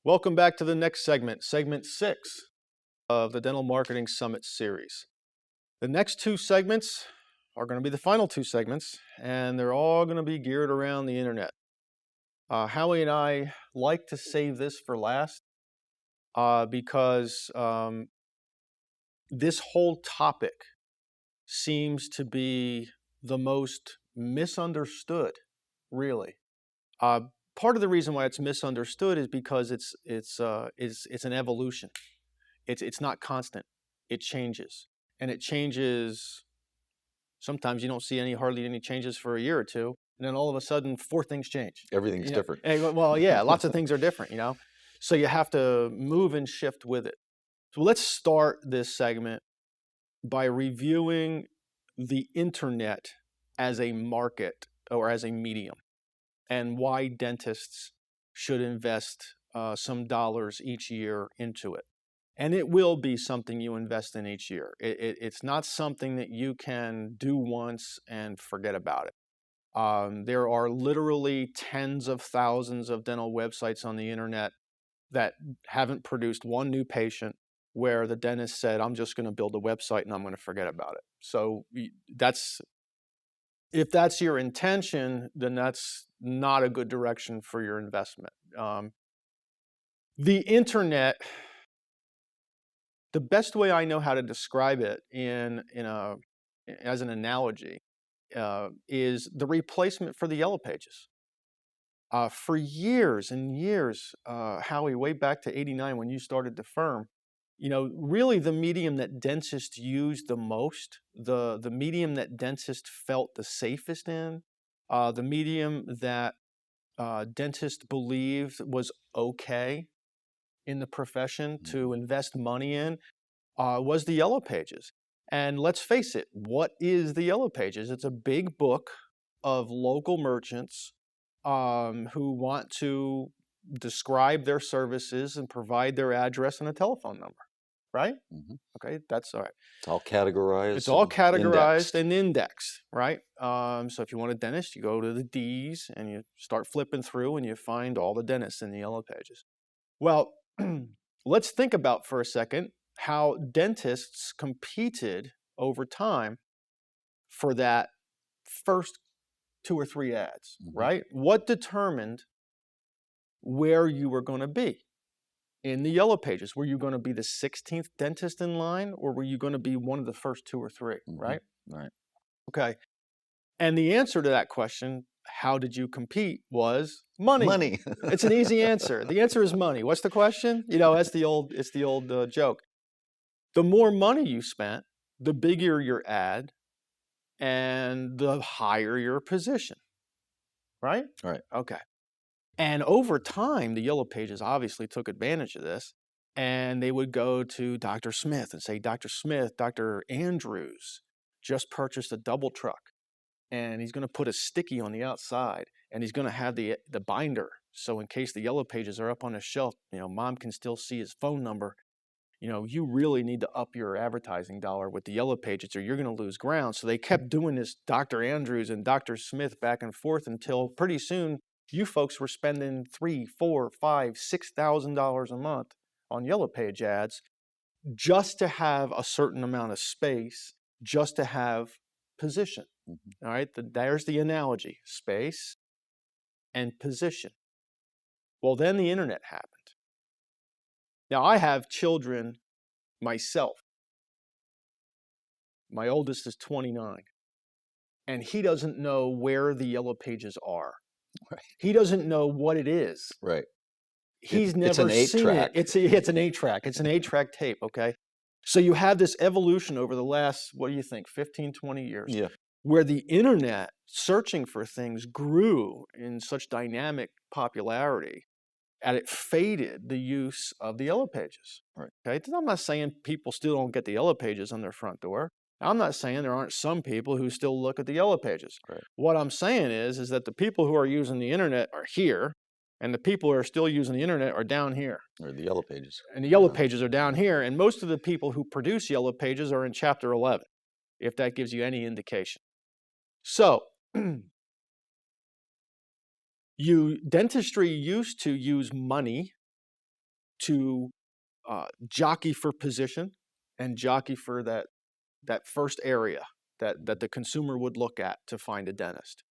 Welcome back to the next segment, segment 6 of the Dental Marketing Summit series. The next 2 segments are going to be the final 2 segments, and they're all going to be geared around the internet. Howie and I like to save this for last because this whole topic seems to be the most misunderstood, really. Part of the reason why it's misunderstood is because it's an evolution. It's not constant. It changes, and it changes. Sometimes you don't see hardly any changes for a year or two, and then all of a sudden 4 things change. Everything's different. Well, yeah, lots of things are different, So you have to move and shift with it. So let's start this segment by reviewing the internet as a market or as a medium, and why dentists should invest some dollars each year into it. And it will be something you invest in each year. It's not something that you can do once and forget about it. There are literally tens of thousands of dental websites on the internet that haven't produced one new patient where the dentist said, I'm just going to build a website and I'm going to forget about it. So if that's your intention, then that's not a good direction for your investment. The internet, the best way I know how to describe it as an analogy is the replacement for the Yellow Pages. For years and years, Howie, way back to '89 when you started the firm, really the medium that dentists used the most, the medium that dentists felt the safest in, the medium that dentists believed was okay in the profession to invest money in, was the Yellow Pages. And let's face it, what is the Yellow Pages? It's a big book of local merchants who want to describe their services and provide their address and a telephone number. Right? Mm-hmm. Okay, that's all right. It's all categorized. It's all categorized and indexed, right? So if you want a dentist, you go to the D's and you start flipping through and you find all the dentists in the Yellow Pages. Well, let's think about for a second how dentists competed over time for that first 2 or 3 ads, right? What determined where you were going to be in the Yellow Pages? Were you going to be the 16th dentist in line, or were you going to be one of the first 2 or 3, right? Right. Okay. And the answer to that question, how did you compete, was money. Money. It's an easy answer. The answer is money. What's the question? It's the old joke. The more money you spent, the bigger your ad and the higher your position, right? Right. Okay. And over time, the Yellow Pages obviously took advantage of this, and they would go to Dr. Smith and say, Dr. Smith, Dr. Andrews just purchased a double truck, and he's going to put a sticky on the outside, and he's going to have the binder, so in case the Yellow Pages are up on his shelf, mom can still see his phone number. You really need to up your advertising dollar with the Yellow Pages or you're going to lose ground. So they kept doing this Dr. Andrews and Dr. Smith back and forth until pretty soon you folks were spending $3,000, $4,000, $5,000, $6,000 a month on Yellow Page ads just to have a certain amount of space, just to have position. All right, there's the analogy, space and position. Well, then the internet happened. Now, I have children myself. My oldest is 29, and he doesn't know where the Yellow Pages are. Right. He doesn't know what it is. Right. He's never seen it. It's an 8-track. It's an 8-track tape, okay? So you have this evolution over the last, what do you think, 15, 20 years, where the internet searching for things grew in such dynamic popularity, and it faded the use of the Yellow Pages. Right. Okay? I'm not saying people still don't get the Yellow Pages on their front door. I'm not saying there aren't some people who still look at the Yellow Pages. Right. What I'm saying is that the people who are using the internet are here, and the people who are still using the internet are down here. Or the Yellow Pages. And the Yellow Pages are down here, and most of the people who produce Yellow Pages are in Chapter 11, if that gives you any indication. So, dentistry used to use money to jockey for position and jockey for that first area that the consumer would look at to find a dentist.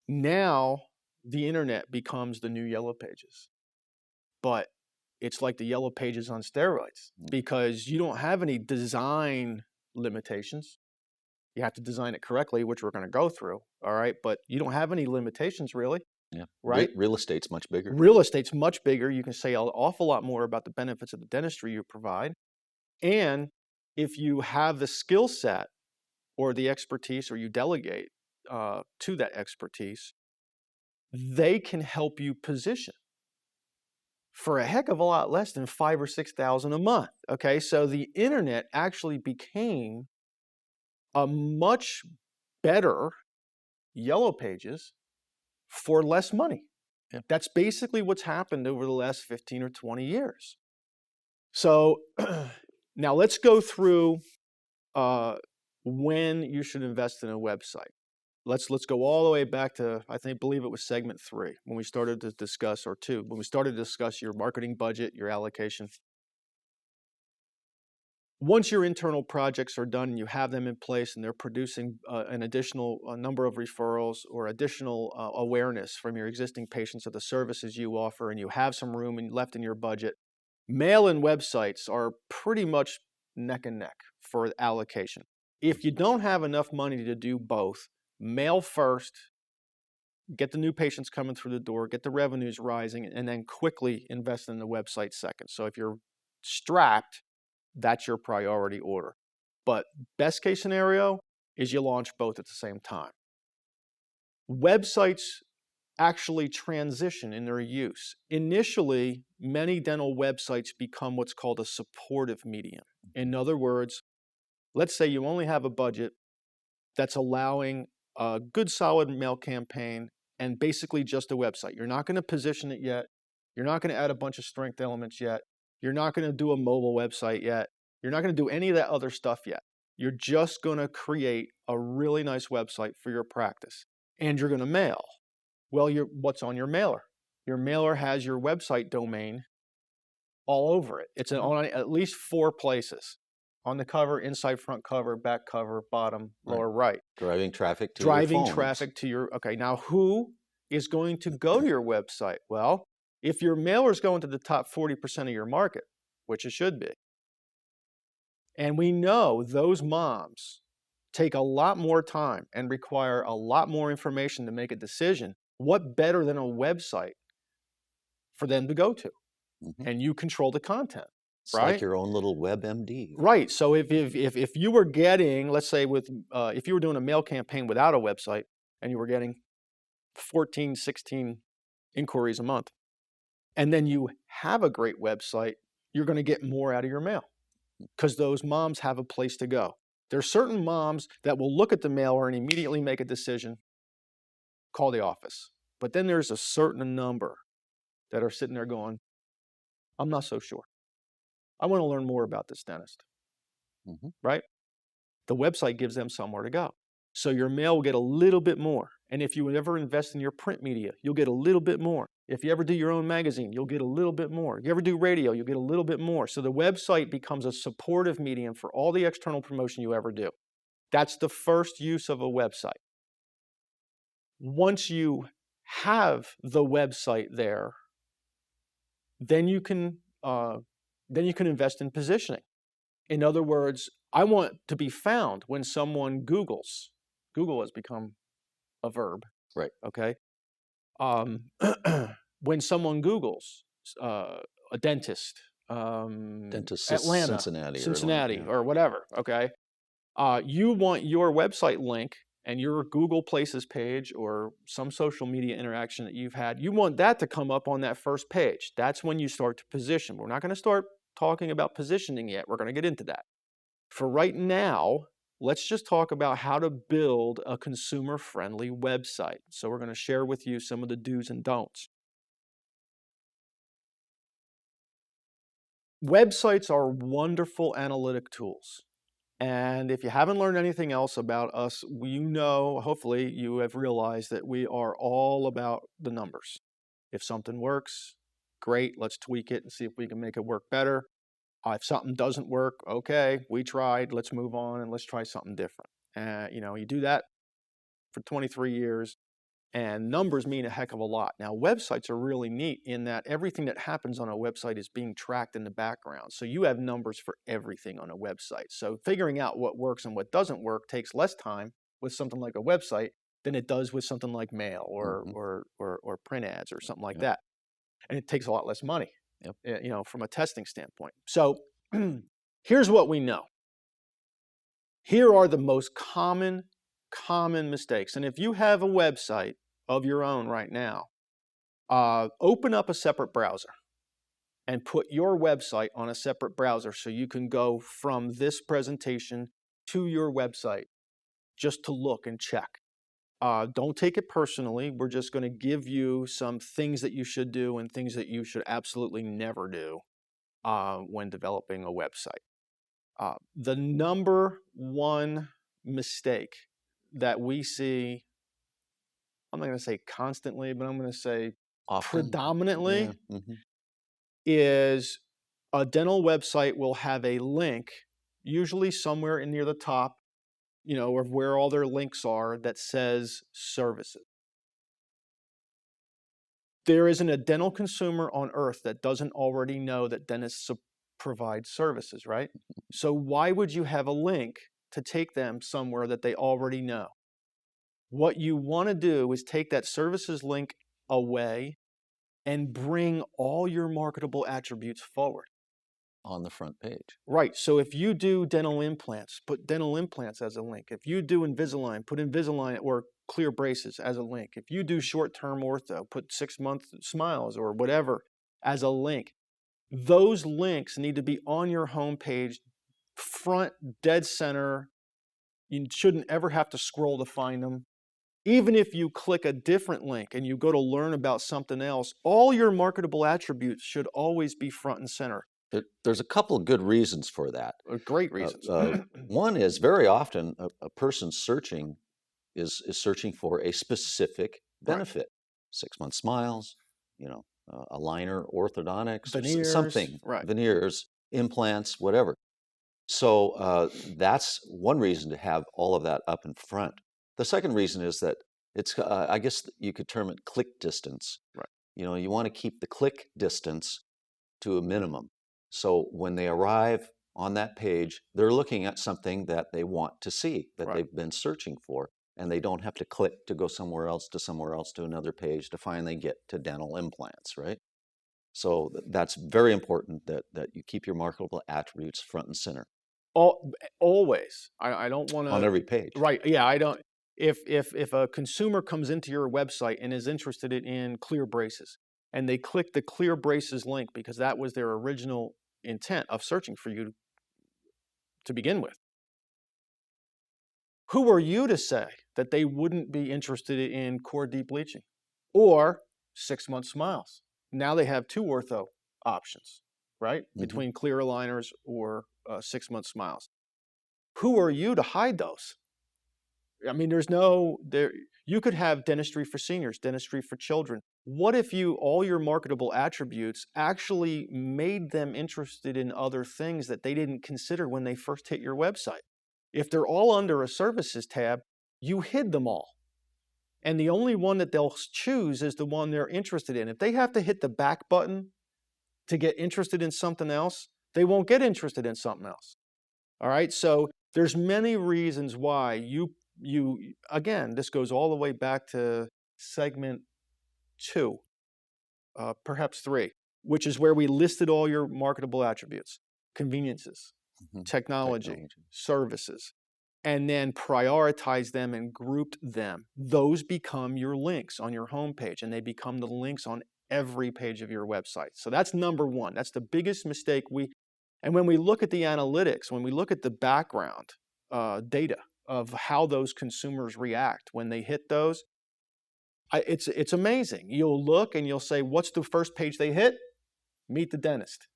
Now, the internet becomes the new Yellow Pages, but it's like the Yellow Pages on steroids because you don't have any design limitations. You have to design it correctly, which we're going to go through, all right? But you don't have any limitations, really. Yeah. Right? Real estate's much bigger. Real estate's much bigger. You can say an awful lot more about the benefits of the dentistry you provide. And if you have the skill set or the expertise, or you delegate to that expertise, they can help you position for a heck of a lot less than $5,000 or $6,000 a month. Okay, so the internet actually became a much better Yellow Pages for less money. Yeah. That's basically what's happened over the last 15 or 20 years. So now let's go through when you should invest in a website. Let's go all the way back to, believe it was segment 3 when we started to discuss, or 2, when we started to discuss your marketing budget, your allocation. Once your internal projects are done and you have them in place and they're producing an additional number of referrals or additional awareness from your existing patients of the services you offer, and you have some room left in your budget, mail-in websites are pretty much neck and neck for allocation. If you don't have enough money to do both, mail first, get the new patients coming through the door, get the revenues rising, and then quickly invest in the website second. So if you're strapped, that's your priority order. But best case scenario is you launch both at the same time. Websites actually transition in their use. Initially, many dental websites become what's called a supportive medium. In other words, let's say you only have a budget that's allowing a good solid mail campaign and basically just a website. You're not going to position it yet. You're not going to add a bunch of strength elements yet. You're not going to do a mobile website yet. You're not going to do any of that other stuff yet. You're just going to create a really nice website for your practice, and you're going to mail. Well, what's on your mailer? Your mailer has your website domain all over it. It's on at least 4 places. On the cover, inside front cover, back cover, bottom, lower right. Driving traffic to your phones. Okay, now who is going to go to your website? Well, if your mailer is going to the top 40% of your market, which it should be, and we know those moms take a lot more time and require a lot more information to make a decision, what better than a website for them to go to? And you control the content. It's right? like your own little WebMD. Right. So if you were getting, let's say if you were doing a mail campaign without a website and you were getting 14, 16 inquiries a month, and then you have a great website, you're going to get more out of your mail because those moms have a place to go. There's certain moms that will look at the mailer and immediately make a decision, call the office. But then there's a certain number that are sitting there going, I'm not so sure. I want to learn more about this dentist, right? The website gives them somewhere to go. So your mail will get a little bit more. And if you ever invest in your print media, you'll get a little bit more. If you ever do your own magazine, you'll get a little bit more. You ever do radio, you'll get a little bit more. So the website becomes a supportive medium for all the external promotion you ever do. That's the first use of a website. Once you have the website there, then you can invest in positioning. In other words, I want to be found when someone Googles. Google has become a verb. Right. Okay. When someone Googles a dentist, Atlanta, Cincinnati, or whatever. Okay. You want your website link and your Google Places page or some social media interaction that you've had, you want that to come up on that first page. That's when you start to position. We're not going to start talking about positioning yet. We're going to get into that. For right now, let's just talk about how to build a consumer-friendly website. So we're going to share with you some of the do's and don'ts. Websites are wonderful analytic tools. And if you haven't learned anything else about us, hopefully you have realized that we are all about the numbers. If something works, great, let's tweak it and see if we can make it work better. If something doesn't work, okay, we tried, let's move on and let's try something different. You do that for 23 years, and numbers mean a heck of a lot. Now, websites are really neat in that everything that happens on a website is being tracked in the background. So you have numbers for everything on a website. So figuring out what works and what doesn't work takes less time with something like a website than it does with something like mail or print ads or something like that. And it takes a lot less money, from a testing standpoint. So here's what we know. Here are the most common mistakes. And if you have a website of your own right now, open up a separate browser and put your website on a separate browser so you can go from this presentation to your website just to look and check. Don't take it personally. We're just going to give you some things that you should do and things that you should absolutely never do when developing a website. The number one mistake that we see, I'm not going to say constantly, but I'm going to say often, predominantly, is a dental website will have a link, usually somewhere in near the top, of where all their links are, that says services. There isn't a dental consumer on earth that doesn't already know that dentists provide services, right? So why would you have a link to take them somewhere that they already know? What you want to do is take that services link away and bring all your marketable attributes forward. On the front page. Right. So if you do dental implants, put dental implants as a link. If you do Invisalign, put Invisalign or clear braces as a link. If you do short-term ortho, put 6-month smiles or whatever as a link. Those links need to be on your homepage, front, dead center. You shouldn't ever have to scroll to find them. Even if you click a different link and you go to learn about something else, all your marketable attributes should always be front and center. There's a couple of good reasons for that. Great reasons. One is very often a person searching is searching for a specific benefit. Right. 6-month smiles, aligner, orthodontics, veneers, something, veneers, implants, whatever. So that's one reason to have all of that up in front. The second reason is that it's, I guess you could term it click distance. Right. You want to keep the click distance to a minimum. So when they arrive on that page, they're looking at something that they want to see, that they've been searching for, and they don't have to click to go somewhere else, to another page to finally get to dental implants, right? So that's very important that you keep your marketable attributes front and center. Always. I don't want to... On every page. Right, yeah, I don't... If a consumer comes into your website and is interested in clear braces, and they click the clear braces link because that was their original intent of searching for you to begin with, who are you to say that they wouldn't be interested in core deep bleaching or 6-month smiles? Now they have 2 ortho options, right? Between clear aligners or 6-month smiles. Who are you to hide those? I mean, you could have dentistry for seniors, dentistry for children. What if all your marketable attributes actually made them interested in other things that they didn't consider when they first hit your website? If they're all under a services tab, you hid them all. And the only one that they'll choose is the one they're interested in. If they have to hit the back button to get interested in something else, they won't get interested in something else. All right, so there's many reasons why again, this goes all the way back to segment 2, perhaps 3, which is where we listed all your marketable attributes: conveniences, technology, services, and then prioritize them and grouped them. Those become your links on your homepage, and they become the links on every page of your website. So that's number one. That's the biggest mistake and when we look at the analytics, when we look at the background data of how those consumers react when they hit those, it's amazing. You'll look and you'll say, what's the first page they hit? Meet the dentist.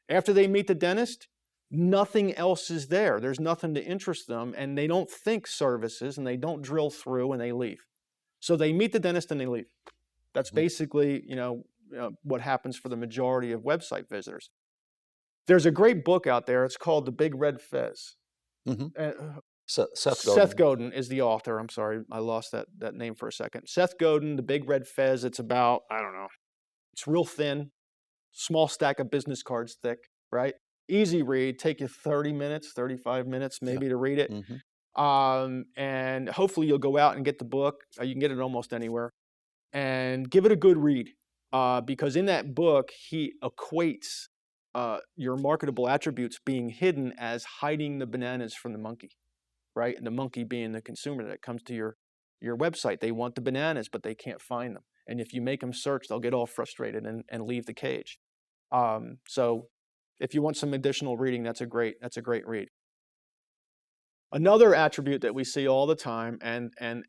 After they meet the dentist, nothing else is there. There's nothing to interest them, and they don't think services, and they don't drill through, and they leave. So they meet the dentist and they leave. That's basically, what happens for the majority of website visitors. There's a great book out there. It's called The Big Red Fez. Hmm. Uh, Seth Seth Godin. Godin is the author. I'm sorry, I lost that name for a second. Seth Godin, The Big Red Fez. It's about, I don't know, it's real thin, small stack of business cards thick, right? Easy read, take you 30 minutes, 35 minutes Yeah. maybe to read it. Hmm. And hopefully you'll go out and get the book. You can get it almost anywhere. And give it a good read. Because in that book, he equates your marketable attributes being hidden as hiding the bananas from the monkey, right? And the monkey being the consumer that comes to your website. They want the bananas, but they can't find them. And if you make them search, they'll get all frustrated and leave the cage. So if you want some additional reading, that's a great read. Another attribute that we see all the time, and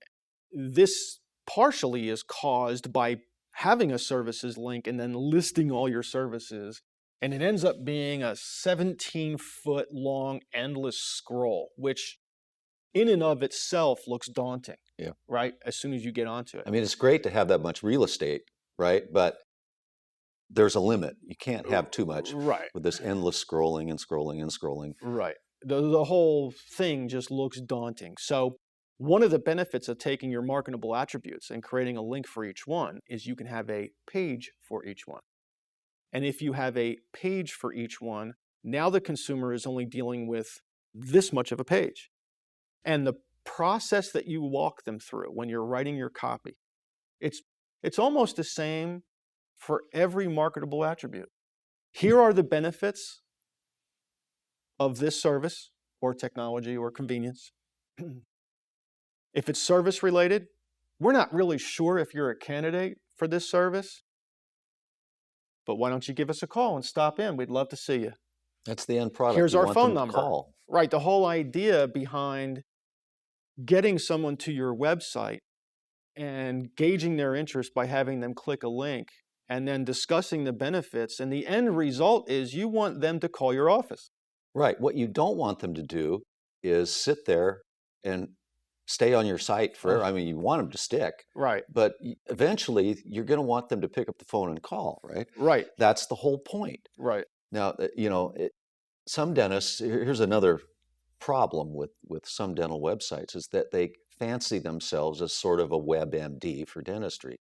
this partially is caused by having a services link and then listing all your services, and it ends up being a 17-foot long endless scroll, which in and of itself looks daunting. Yeah. Right? As soon as you get onto it. I mean, it's great to have that much real estate, right? But there's a limit. You can't have too much Right. with this endless scrolling and scrolling and scrolling. Right. The whole thing just looks daunting. So one of the benefits of taking your marketable attributes and creating a link for each one is you can have a page for each one. And if you have a page for each one, now the consumer is only dealing with this much of a page. And the process that you walk them through when you're writing your copy, it's almost the same for every marketable attribute. Here are the benefits of this service or technology or convenience. If it's service related, we're not really sure if you're a candidate for this service, but why don't you give us a call and stop in? We'd love to see you. That's the end product. Here's You our want phone them to number. call. Right, the whole idea behind getting someone to your website and gauging their interest by having them click a link and then discussing the benefits, and the end result is you want them to call your office. Right. What you don't want them to do is sit there and stay on your site forever. I mean, you want them to stick. Right. But eventually, you're going to want them to pick up the phone and call, right? Right. That's the whole point. Right. Now, some dentists, here's another problem with some dental websites, is that they fancy themselves as sort of a WebMD for dentistry.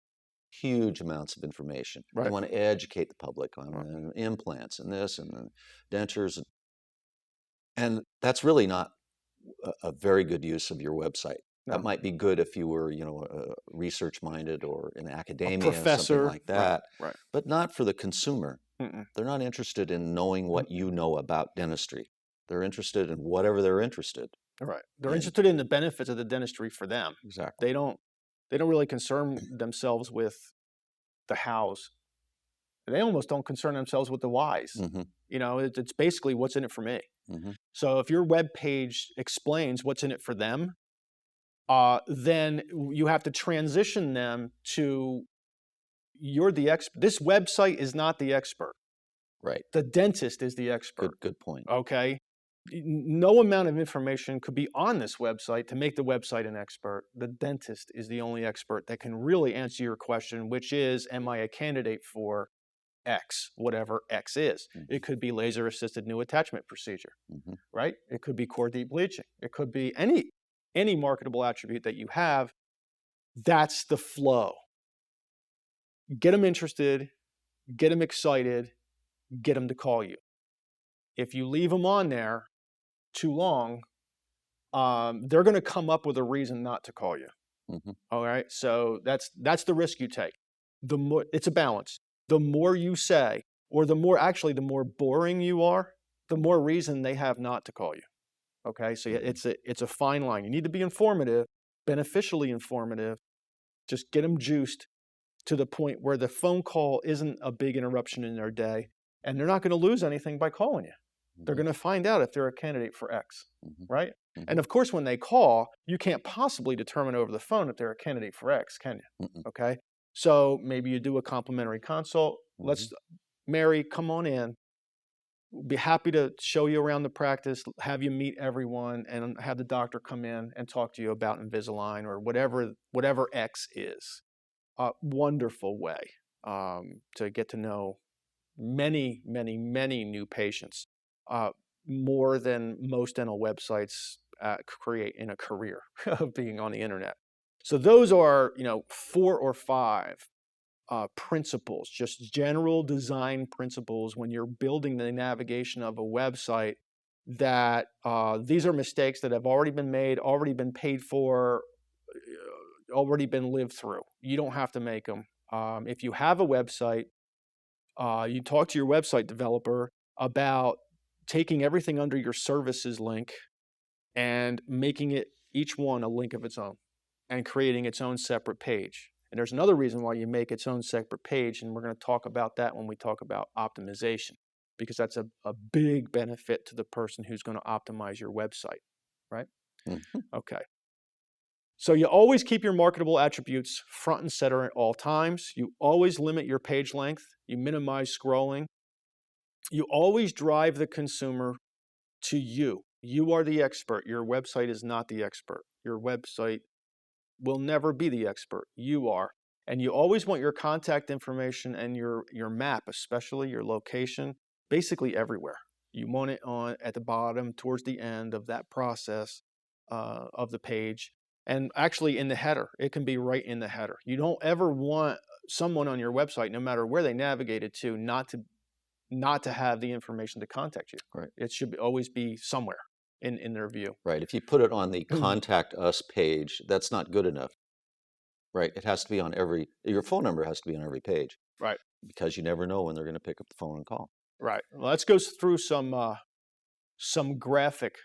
Huge amounts of information. Right. They want to educate the public on implants and this and dentures. And that's really not a very good use of your website. No. That might be good if you were, research-minded or in academia, professor, something like that. Right. But not for the consumer. Mm-mm. They're not interested in knowing what you know about dentistry. They're interested in whatever they're interested. Right. They're interested in the benefits of the dentistry for them. Exactly. They don't really concern themselves with the hows. They almost don't concern themselves with the whys. Mm-hmm. It's basically what's in it for me. Mm-hmm. So if your web page explains what's in it for them, then you have to transition them to you're the expert. This website is not the expert. Right. The dentist is the expert. Good point. Okay. No amount of information could be on this website to make the website an expert. The dentist is the only expert that can really answer your question, which is, am I a candidate for X, whatever X is? Mm-hmm. It could be laser-assisted new attachment procedure, Mm-hmm. right? It could be core deep bleaching. It could be any marketable attribute that you have. That's the flow. Get them interested, get them excited, get them to call you. If you leave them on there too long, they're going to come up with a reason not to call you. Mm-hmm. All right, so that's the risk you take. The more it's a balance. The more you say, or the more boring you are, the more reason they have not to call you. Okay, so it's a fine line. You need to be informative, beneficially informative. Just get them juiced to the point where the phone call isn't a big interruption in their day, and they're not going to lose anything by calling you. They're going to find out if they're a candidate for X, right? Mm-hmm. And of course, when they call, you can't possibly determine over the phone if they're a candidate for X, can you? Mm-mm. Okay, so maybe you do a complimentary consult. Mm-hmm. Mary, come on in. We'll be happy to show you around the practice, have you meet everyone, and have the doctor come in and talk to you about Invisalign or whatever X is. Wonderful way. to get to know many, many, many new patients, more than most dental websites create in a career of being on the internet. So those are, 4 or 5 principles, just general design principles when you're building the navigation of a website. That these are mistakes that have already been made, already been paid for, already been lived through. You don't have to make them. If you have a website, you talk to your website developer about taking everything under your services link and making it each one a link of its own and creating its own separate page. And there's another reason why you make its own separate page, and we're going to talk about that when we talk about optimization, because that's a big benefit to the person who's going to optimize your website, right? Mhm. Okay. So you always keep your marketable attributes front and center at all times. You always limit your page length. You minimize scrolling. You always drive the consumer to you. You are the expert. Your website is not the expert. Your website will never be the expert. You are. And you always want your contact information and your map, especially your location, basically everywhere. You want it on at the bottom, towards the end of that process of the page. And actually in the header, it can be right in the header. You don't ever want someone on your website, no matter where they navigated to, not to have the information to contact you. Right. It should always be somewhere in their view. Right. If you put it on the contact us page, that's not good enough. Right. It has to be on your phone number has to be on every page Right, because you never know when they're going to pick up the phone and call. right. Well, let's go through some graphic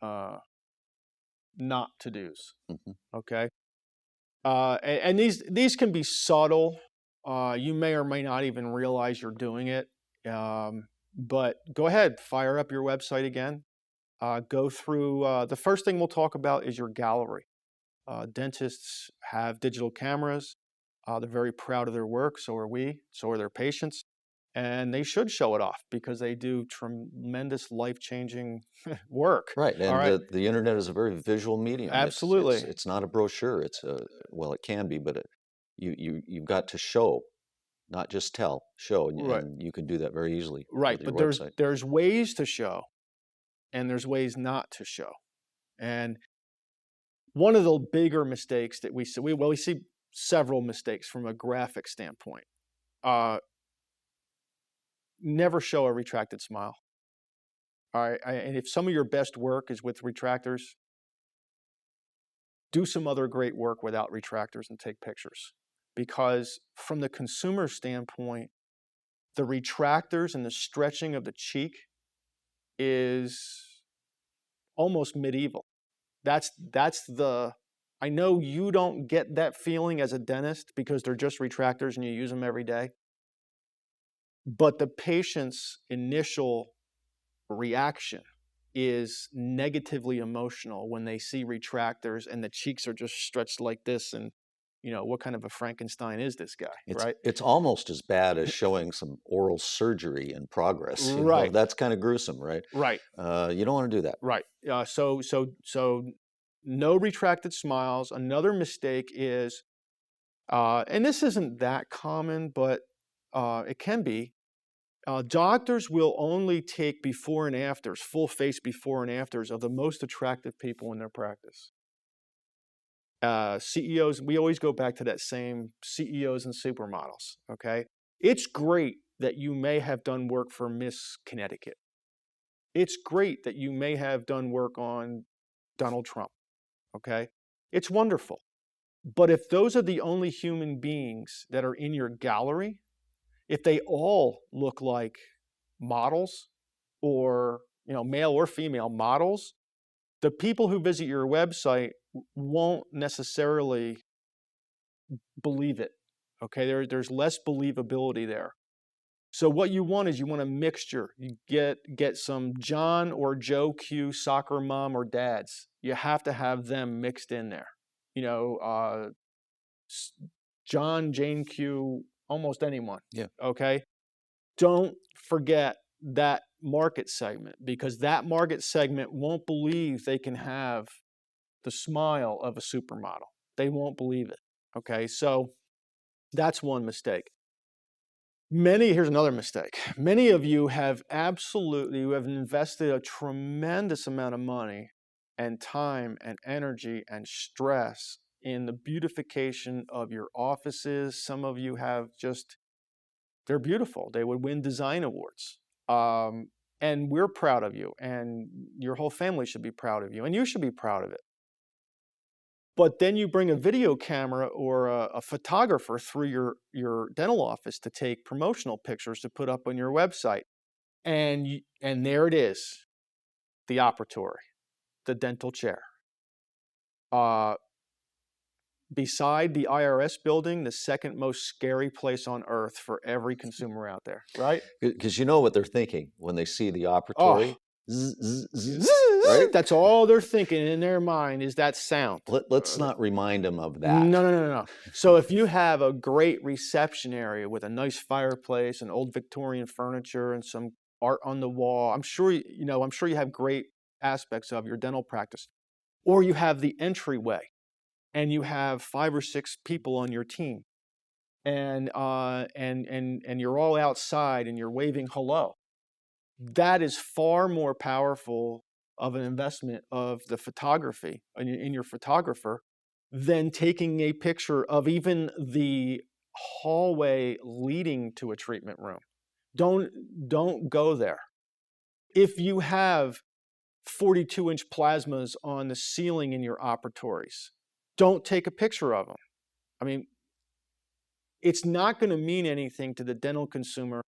not to dos. Mhm. Okay, and these can be subtle. You may or may not even realize you're doing it. But go ahead, fire up your website again. Go through. The first thing we'll talk about is your gallery. Dentists have digital cameras. They're very proud of their work. So are we. So are their patients. And they should show it off because they do tremendous life-changing work. Right. All And right. the internet is a very visual medium. Absolutely. It's not a brochure. Well, it can be, but you've got to show, not just tell, show, Right. and you can do that very easily Right. with your But website. there's ways to show and there's ways not to show. And one of the bigger mistakes that we see, we see several mistakes from a graphic standpoint. Uh, Never show a retracted smile. All right. And if some of your best work is with retractors, do some other great work without retractors and take pictures. Because from the consumer standpoint, the retractors and the stretching of the cheek is almost medieval. That's the, I know you don't get that feeling as a dentist because they're just retractors and you use them every day. But the patient's initial reaction is negatively emotional when they see retractors and the cheeks are just stretched like this, and what kind of a Frankenstein is this guy, right? It's almost as bad as showing some oral surgery in progress. Right, That's kind of gruesome, right? right, You don't want to do that. right. So no retracted smiles. Another mistake is, and this isn't that common, but it can be. Doctors will only take before and afters, full face before and afters of the most attractive people in their practice. CEOs, we always go back to that same CEOs and supermodels, okay? It's great that you may have done work for Miss Connecticut. It's great that you may have done work on Donald Trump, okay? It's wonderful. But if those are the only human beings that are in your gallery, if they all look like models or male or female models, the people who visit your website won't necessarily believe it. Okay, there's less believability there. So what you want is you want a mixture. You get some John or Joe Q soccer mom or dads. You have to have them mixed in there. John, Jane Q, almost anyone. Yeah. Okay, don't forget that market segment, because that market segment won't believe they can have the smile of a supermodel. They won't believe it. Okay, so that's one mistake. Here's another mistake. Many of you have invested a tremendous amount of money and time and energy and stress in the beautification of your offices. Some of you have they're beautiful. They would win design awards. And we're proud of you, and your whole family should be proud of you, and you should be proud of it. But then you bring a video camera or a photographer through your dental office to take promotional pictures to put up on your website. And there it is, the operatory, the dental chair. Beside the IRS building, the second most scary place on earth for every consumer out there, right? Because you know what they're thinking when they see the Oh, operatory. Zzz, zzz, zzz, right? that's all they're thinking in their mind is that sound. Let's not remind them of that. No. So if you have a great reception area with a nice fireplace and old Victorian furniture and some art on the wall, I'm sure you have great aspects of your dental practice. Or you have the entryway and you have 5 or 6 people on your team, and you're all outside and you're waving hello. That is far more powerful of an investment of the photography in your photographer than taking a picture of even the hallway leading to a treatment room. Don't go there. If you have 42-inch plasmas on the ceiling in your operatories, don't take a picture of them. I mean, it's not going to mean anything to the dental consumer.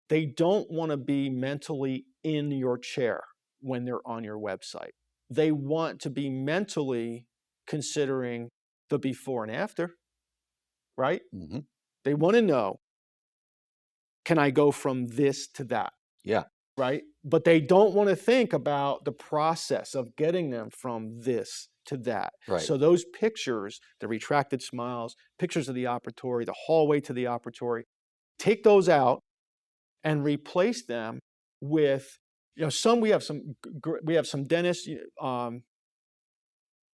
They don't want to be mentally in your chair when they're on your website. They want to be mentally considering the before and after, right? Mm-hmm. They want to know, can I go from this to that? Yeah. Right? But they don't want to think about the process of getting them from this to that. Right. So those pictures, the retracted smiles, pictures of the operatory, the hallway to the operatory, take those out and replace them with, we have some dentists.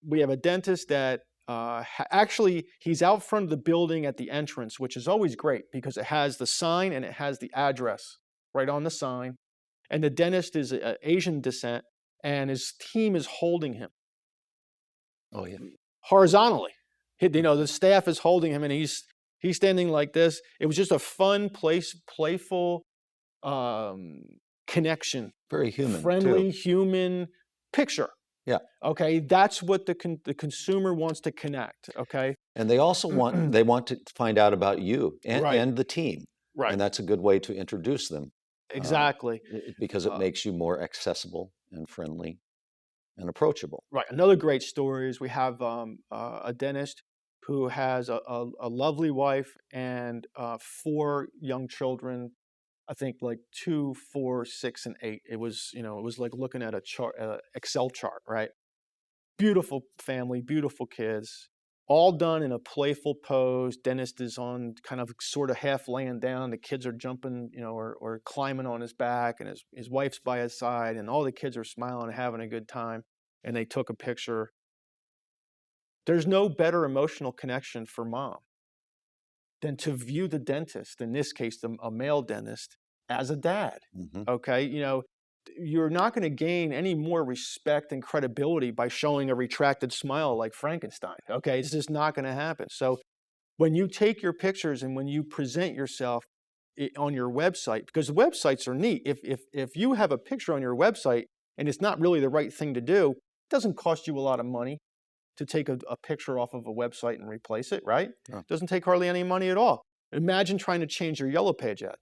We have a dentist that actually he's out front of the building at the entrance, which is always great because it has the sign and it has the address right on the sign. And the dentist is Asian descent, and his team is holding him. Oh yeah. Horizontally. The staff is holding him, and he's standing like this. It was just a fun, playful connection. Very human. Friendly, too. human picture. Yeah. Okay. That's what the consumer wants to connect. Okay. And they also want to find out about you and the team. Right. And that's a good way to introduce them. Exactly. Because it makes you more accessible and friendly and approachable. Right. Another great story is we have a dentist who has a lovely wife and 4 young children. I think like 2, 4, 6, and 8. It was like looking at a chart, Excel chart, right? Beautiful family, beautiful kids, all done in a playful pose. Dentist is on kind of sort of half laying down. The kids are jumping, or climbing on his back, and his wife's by his side, and all the kids are smiling and having a good time. And they took a picture. There's no better emotional connection for mom than to view the dentist, in this case, a male dentist, as a dad. Mm-hmm. Okay, you're not going to gain any more respect and credibility by showing a retracted smile like Frankenstein. Okay, it's just not going to happen. So when you take your pictures and when you present yourself on your website, because the websites are neat. If you have a picture on your website and it's not really the right thing to do, it doesn't cost you a lot of money to take a picture off of a website and replace it, right? Oh. It doesn't take hardly any money at all. Imagine trying to change your Yellow Page ad.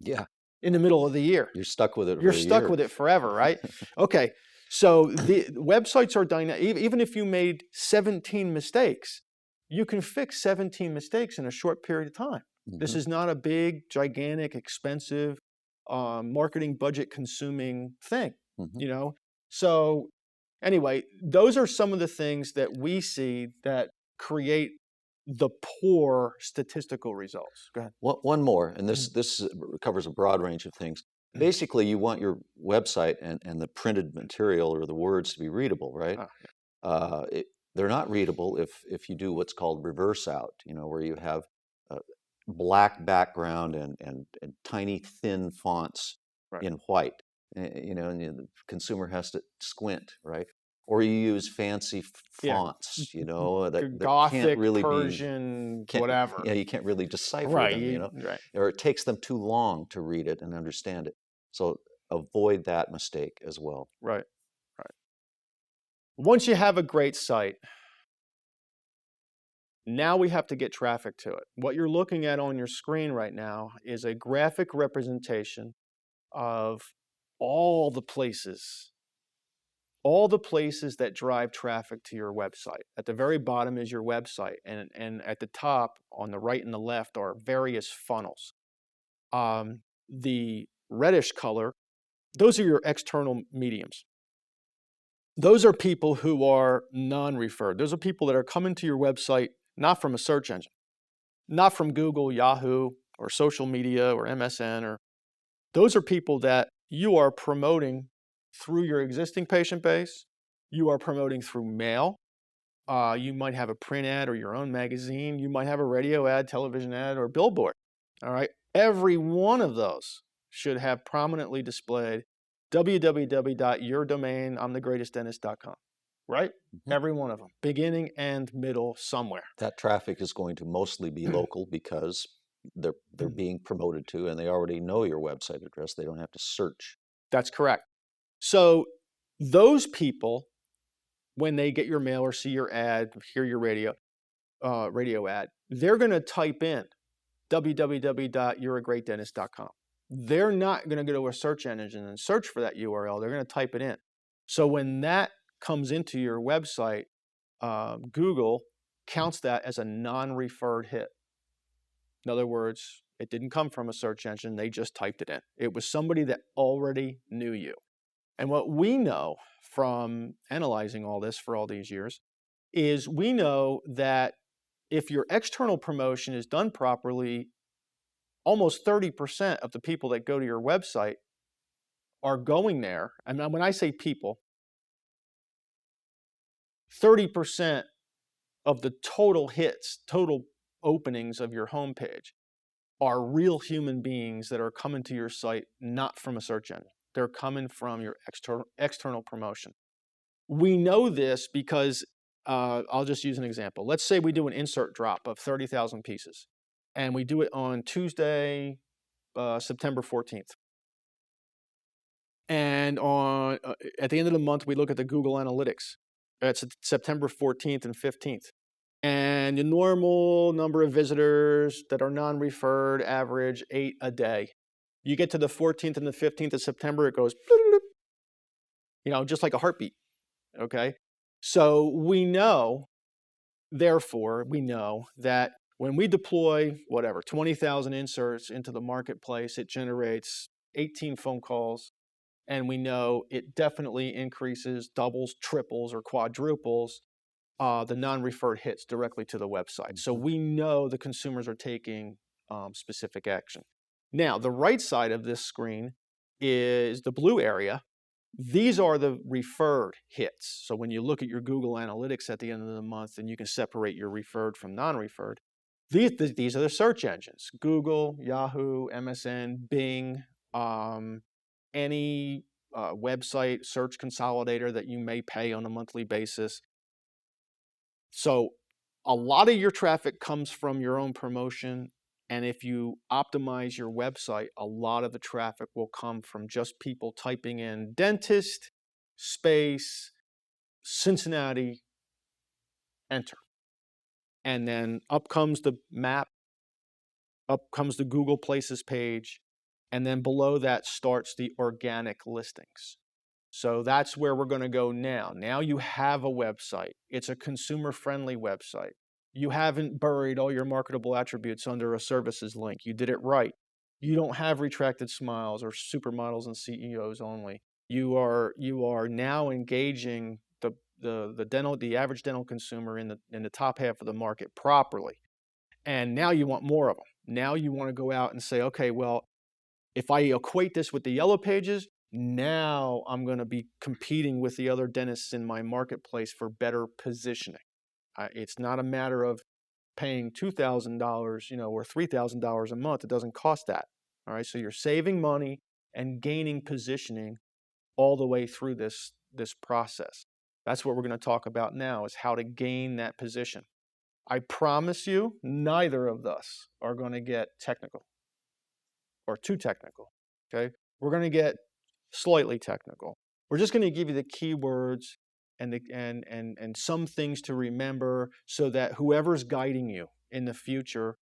Yeah. In the middle of the year. You're stuck with it. You're stuck with it forever, right? Okay. So the websites are dynamic. Even if you made 17 mistakes, you can fix 17 mistakes in a short period of time. Mm-hmm. This is not a big, gigantic, expensive, marketing budget consuming thing, Mm-hmm. So anyway, those are some of the things that we see that create the poor statistical results. Go ahead. One more, and this covers a broad range of things. Basically, you want your website and the printed material or the words to be readable, right? Oh, yeah. They're not readable if you do what's called reverse out, where you have black background and tiny thin fonts Right. in white. The consumer has to squint, right? Or you use fancy Yeah. fonts, that can't Gothic, really be Persian, can't whatever. yeah, you can't really decipher Right. them, Right. or it takes them too long to read it and understand it. So avoid that mistake as well. Right. Right. Once you have a great site, now we have to get traffic to it. What you're looking at on your screen right now is a graphic representation of all the places, all the places that drive traffic to your website. At the very bottom is your website, and at the top, on the right and the left, are various funnels. The reddish color, those are your external mediums. Those are people who are non-referred. Those are people that are coming to your website not from a search engine, not from Google, Yahoo, or social media, or MSN, or those are people that you are promoting through your existing patient base. You are promoting through mail. You might have a print ad or your own magazine. You might have a radio ad, television ad, or billboard. All right. Every one of those should have prominently displayed www.yourdomain.imthegreatestdentist.com. Right? Mhm. Every one of them, beginning and middle somewhere. That traffic is going to mostly be local because they're being promoted to, and they already know your website address. They don't have to search. That's correct. So those people, when they get your mail or see your ad, hear your radio ad, they're going to type in www.you'reagreatdentist.com. They're not going to go to a search engine and search for that URL. They're going to type it in. So when that comes into your website, Google counts that as a non-referred hit. In other words, it didn't come from a search engine. They just typed it in. It was somebody that already knew you. And what we know from analyzing all this for all these years is we know that if your external promotion is done properly, almost 30% of the people that go to your website are going there. And when I say people, 30% of the total hits, total openings of your homepage are real human beings that are coming to your site not from a search engine. They're coming from your external promotion. We know this because I'll just use an example. Let's say we do an insert drop of 30,000 pieces, and we do it on Tuesday, September 14th. And at the end of the month, we look at the Google Analytics. It's September 14th and 15th. And the normal number of visitors that are non-referred average 8 a day. You get to the 14th and the 15th of September, it goes, just like a heartbeat, okay? So we know, therefore, we know that when we deploy, 20,000 inserts into the marketplace, it generates 18 phone calls, and we know it definitely increases, doubles, triples, or quadruples the non-referred hits directly to the website. So we know the consumers are taking specific action. Now, the right side of this screen is the blue area. These are the referred hits. So when you look at your Google Analytics at the end of the month, and you can separate your referred from non-referred, these are the search engines: Google, Yahoo, MSN, Bing, any website search consolidator that you may pay on a monthly basis. So a lot of your traffic comes from your own promotion. And if you optimize your website, a lot of the traffic will come from just people typing in dentist, space, Cincinnati, enter. And then up comes the map, up comes the Google Places page, and then below that starts the organic listings. So that's where we're going to go now. Now you have a website. It's a consumer-friendly website. You haven't buried all your marketable attributes under a services link. You did it right. You don't have retracted smiles or supermodels and CEOs only. You are now engaging the average dental consumer in the top half of the market properly. And now you want more of them. Now you want to go out and say, okay, well, if I equate this with the yellow pages, now I'm going to be competing with the other dentists in my marketplace for better positioning. It's not a matter of paying $2,000, or $3,000 a month. It doesn't cost that. All right, so you're saving money and gaining positioning all the way through this process. That's what we're going to talk about now, is how to gain that position. I promise you, neither of us are going to get technical or too technical. Okay, we're going to get slightly technical. We're just going to give you the keywords and some things to remember, so that whoever's guiding you in the future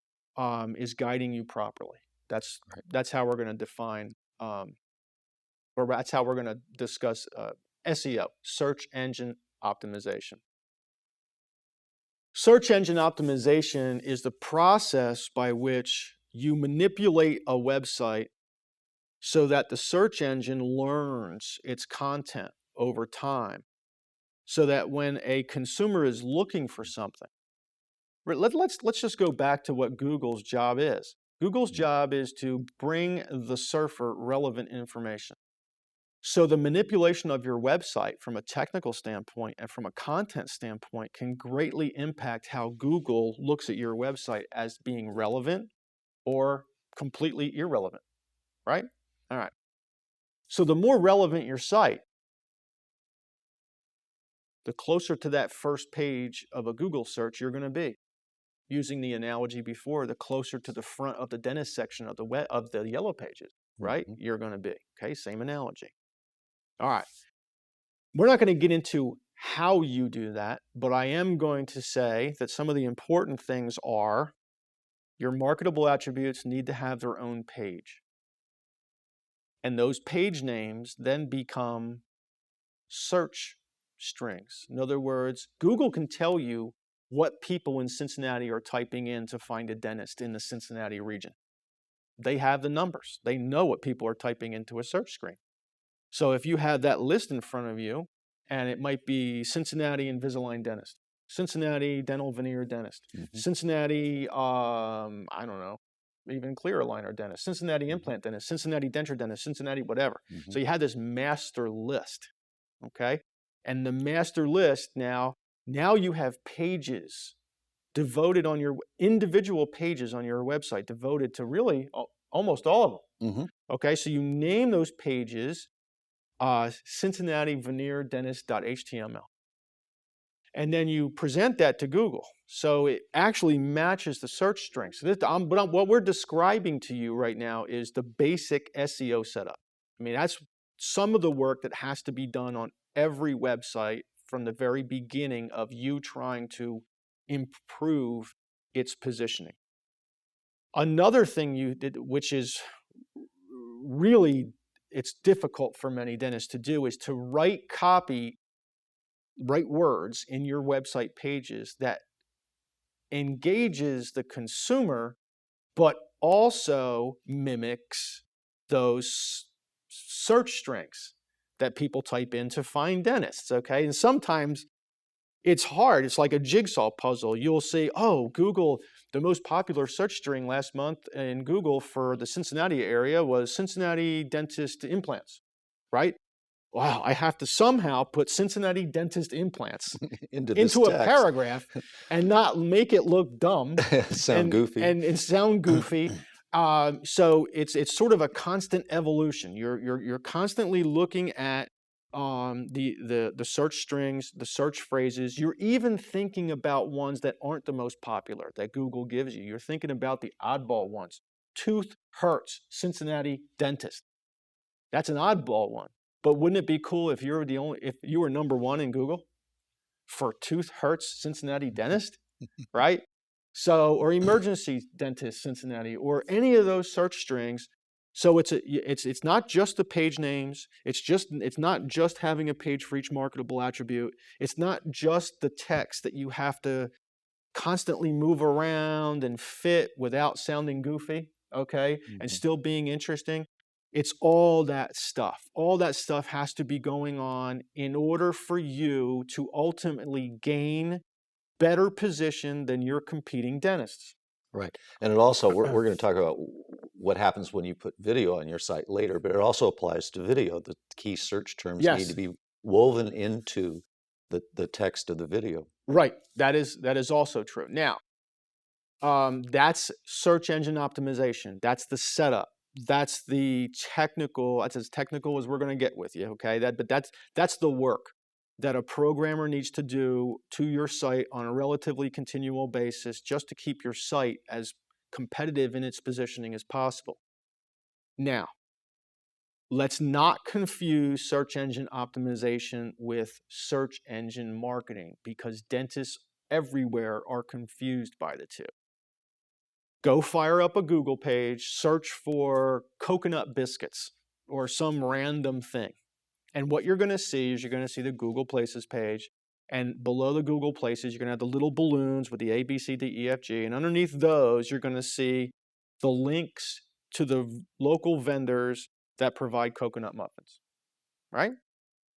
is guiding you properly. That's how we're going to define, or that's how we're going to discuss SEO, search engine optimization. Search engine optimization is the process by which you manipulate a website so that the search engine learns its content over time, so that when a consumer is looking for something, let's just go back to what Google's job is. Google's job is to bring the surfer relevant information. So the manipulation of your website from a technical standpoint and from a content standpoint can greatly impact how Google looks at your website as being relevant or completely irrelevant, right? All right. So the more relevant your site, the closer to that first page of a Google search you're going to be. Using the analogy before, the closer to the front of the dentist section of the yellow pages, right? Mm-hmm. You're going to be. Okay, same analogy. All right. We're not going to get into how you do that, but I am going to say that some of the important things are your marketable attributes need to have their own page. And those page names then become search strings. In other words, Google can tell you what people in Cincinnati are typing in to find a dentist in the Cincinnati region. They have the numbers. They know what people are typing into a search screen. So if you have that list in front of you, and it might be Cincinnati Invisalign dentist, Cincinnati dental veneer dentist, mm-hmm. Cincinnati, I don't know, even clear aligner dentist, Cincinnati implant dentist, Cincinnati denture dentist, Cincinnati whatever. Mm-hmm. So you have this master list, okay? And the master list now you have pages devoted on your individual pages on your website devoted to really almost all of them. Mm-hmm. Okay, so you name those pages Cincinnati veneer dentist.html. And then you present that to Google. So it actually matches the search string. So what we're describing to you right now is the basic SEO setup. I mean, that's some of the work that has to be done on every website from the very beginning of you trying to improve its positioning. Another thing you did, which is really, it's difficult for many dentists to do, is to write words in your website pages that engages the consumer, but also mimics those search strings that people type in to find dentists, okay? And sometimes it's hard. It's like a jigsaw puzzle. You'll say, oh, Google, the most popular search string last month in Google for the Cincinnati area was Cincinnati dentist implants, right? Wow, I have to somehow put Cincinnati dentist implants into a paragraph and not make it look dumb. Sound goofy. And sound goofy. So it's sort of a constant evolution. You're constantly looking at the search strings, the search phrases. You're even thinking about ones that aren't the most popular that Google gives you. You're thinking about the oddball ones. Tooth hurts, Cincinnati dentist. That's an oddball one. But wouldn't it be cool if you were number one in Google for tooth hurts, Cincinnati dentist, right? So, or emergency dentist, Cincinnati, or any of those search strings. So it's not just the page names. It's not just having a page for each marketable attribute. It's not just the text that you have to constantly move around and fit without sounding goofy, okay, and still being interesting. It's all that stuff. All that stuff has to be going on in order for you to ultimately gain better position than your competing dentists. Right. And it also, we're going to talk about what happens when you put video on your site later, but it also applies to video. The key search terms need to be woven into the text of the video. Right. That is also true. Now, That's search engine optimization. That's the setup. That's the technical. That's as technical as we're going to get with you. Okay. But that's the work that a programmer needs to do to your site on a relatively continual basis, just to keep your site as competitive in its positioning as possible. Now, let's not confuse search engine optimization with search engine marketing, because dentists everywhere are confused by the two. Go fire up a Google page, search for coconut biscuits or some random thing. And what you're going to see is you're going to see the Google Places page. And below the Google Places, you're going to have the little balloons with the A, B, C, D, E, F, G. And underneath those, you're going to see the links to the local vendors that provide coconut muffins, right?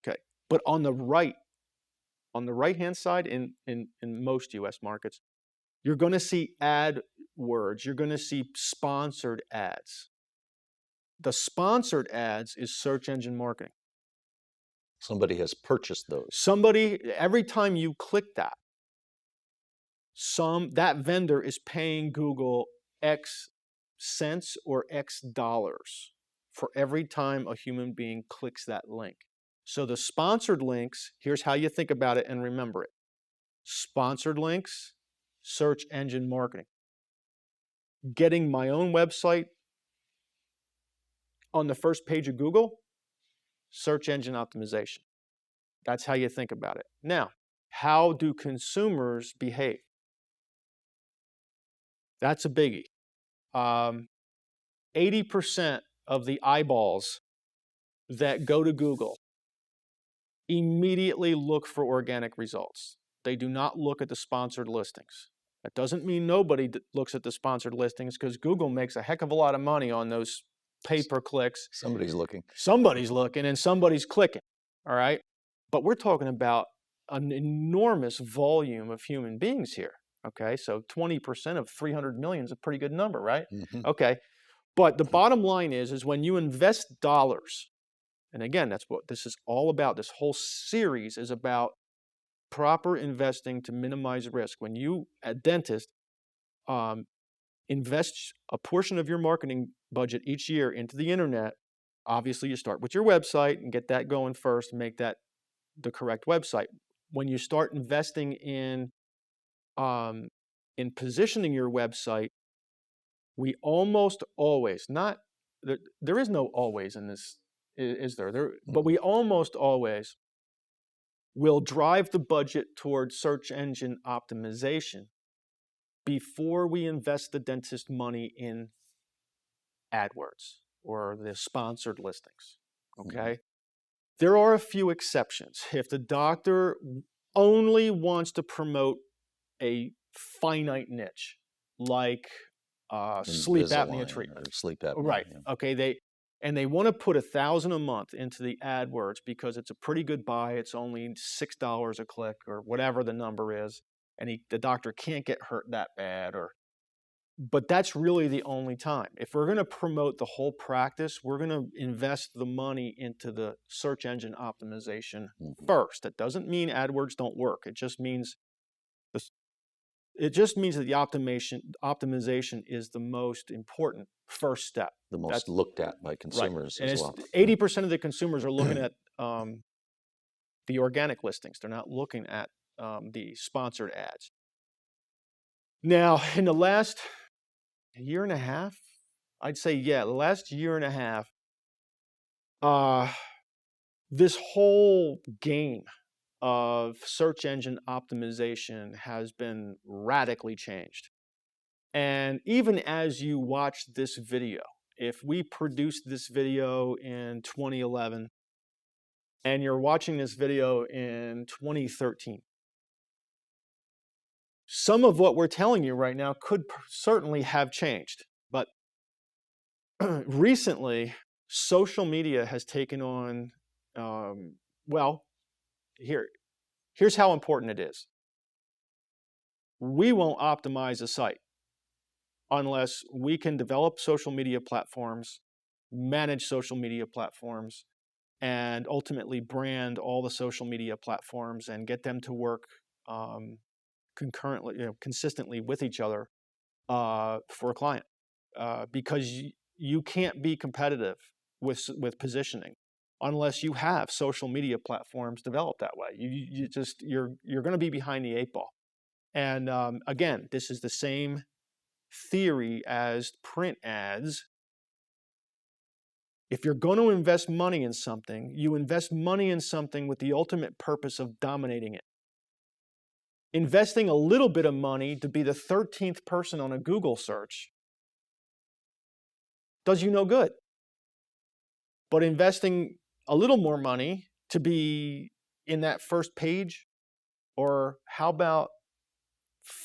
Okay. But on the right-hand side in most US markets, you're going to see AdWords. You're going to see sponsored ads. The sponsored ads is search engine marketing. Somebody has purchased those. Somebody, every time you click that, that vendor is paying Google X cents or X dollars for every time a human being clicks that link. So the sponsored links, here's how you think about it and remember it. Sponsored links, search engine marketing. Getting my own website on the first page of Google, search engine optimization. That's how you think about it. Now, how do consumers behave? That's a biggie. 80% of the eyeballs that go to Google immediately look for organic results. They do not look at the sponsored listings. That doesn't mean nobody looks at the sponsored listings, because Google makes a heck of a lot of money on those pay-per-clicks. Somebody's looking. Somebody's looking and somebody's clicking, all right? But we're talking about an enormous volume of human beings here, okay? So 20% of 300 million is a pretty good number, right? Mm-hmm. Okay. But the bottom line is when you invest dollars, and again, that's what this is all about. This whole series is about proper investing to minimize risk. When you, a dentist, invest a portion of your marketing budget each year into the internet, obviously you start with your website and get that going first and make that the correct website. When you start investing in positioning your website, we almost always, not, there is no always in this, is there? But we almost always will drive the budget towards search engine optimization before we invest the dentist money in AdWords or the sponsored listings, okay? There are a few exceptions. If the doctor only wants to promote a finite niche, like sleep apnea treatment. Or sleep apnea. Right. Yeah. Okay. They want to put $1,000 a month into the AdWords because it's a pretty good buy. It's only $6 a click or whatever the number is, and the doctor can't get hurt that bad. But that's really the only time. If we're going to promote the whole practice, we're going to invest the money into the search engine optimization first. That doesn't mean AdWords don't work. It just means that the optimization is the most important first step. The most looked at by consumers right. as And well. 80% of the consumers are looking at the organic listings. They're not looking at the sponsored ads. Now, in the last year and a half, I'd say, the last year and a half, this whole game of search engine optimization has been radically changed. And even as you watch this video, if we produced this video in 2011 and you're watching this video in 2013, some of what we're telling you right now could certainly have changed. But recently, social media has taken on, here's how important it is. We won't optimize a site unless we can develop social media platforms, manage social media platforms, and ultimately brand all the social media platforms and get them to work concurrently, consistently with each other. for a client because you can't be competitive with positioning unless you have social media platforms developed that way. You're going to be behind the eight ball. And again, this is the same theory as print ads. If you're going to invest money in something, you invest money in something with the ultimate purpose of dominating it. Investing a little bit of money to be the 13th person on a Google search does you no good. But investing a little more money to be in that first page, or how about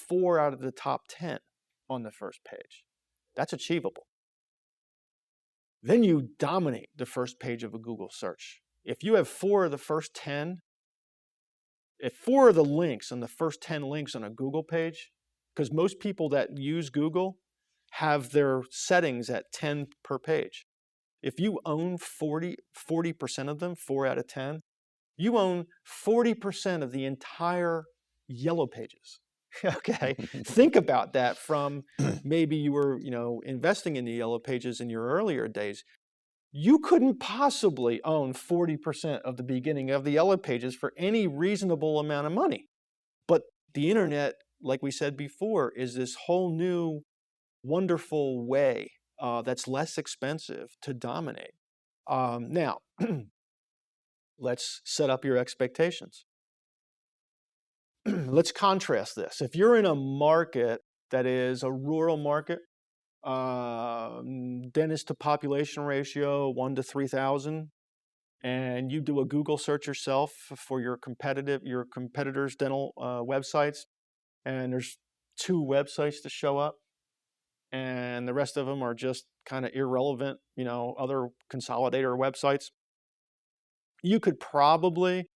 4 out of the top 10 on the first page? That's achievable. Then you dominate the first page of a Google search. If you have 4 of the first 10, if 4 of the links on the first 10 links on a Google page, because most people that use Google have their settings at 10 per page. If you own 40% of them, 4 out of 10, you own 40% of the entire yellow pages. Okay, think about that from maybe you were, investing in the yellow pages in your earlier days. You couldn't possibly own 40% of the beginning of the yellow pages for any reasonable amount of money. But the internet, like we said before, is this whole new wonderful way that's less expensive to dominate. Now, let's set up your expectations. Let's contrast this. If you're in a market that is a rural market, dentist to population ratio 1 to 3,000, and you do a Google search yourself for your competitors' dental websites, and there's 2 websites to show up, and the rest of them are just kind of irrelevant, other consolidator websites. You could probably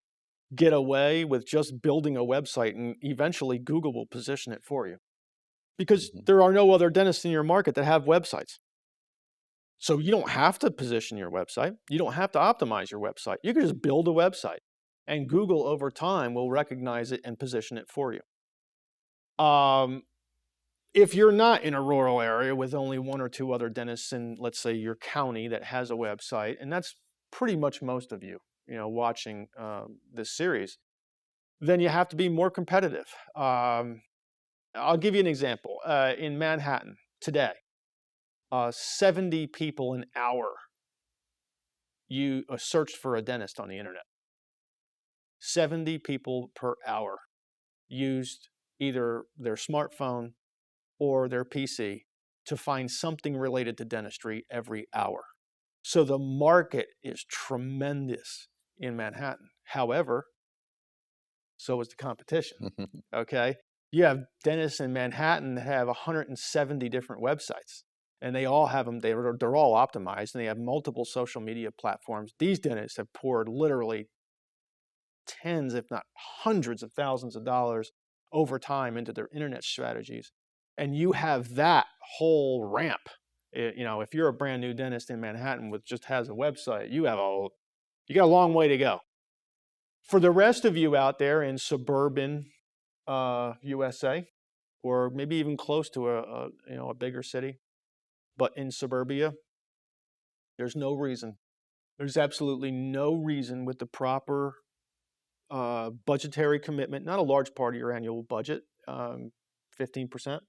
get away with just building a website, and eventually Google will position it for you because there are no other dentists in your market that have websites. So you don't have to position your website. You don't have to optimize your website. You can just build a website, and Google over time will recognize it and position it for you. If you're not in a rural area with only 1 or 2 other dentists in, let's say, your county that has a website, and that's pretty much most of you, watching this series, then you have to be more competitive. I'll give you an example. In Manhattan today, 70 people an hour you searched for a dentist on the internet. 70 people per hour used either their smartphone or their PC to find something related to dentistry every hour. So the market is tremendous in Manhattan. However, so is the competition, okay? You have dentists in Manhattan that have 170 different websites, and they all have them, they're all optimized, and they have multiple social media platforms. These dentists have poured literally tens, if not hundreds of thousands of dollars over time into their internet strategies. And you have that whole ramp. If you're a brand new dentist in Manhattan with just has a website, you got a long way to go. For the rest of you out there in suburban USA, or maybe even close to a bigger city, but in suburbia, there's no reason. There's absolutely no reason with the proper budgetary commitment, not a large part of your annual budget, 15%,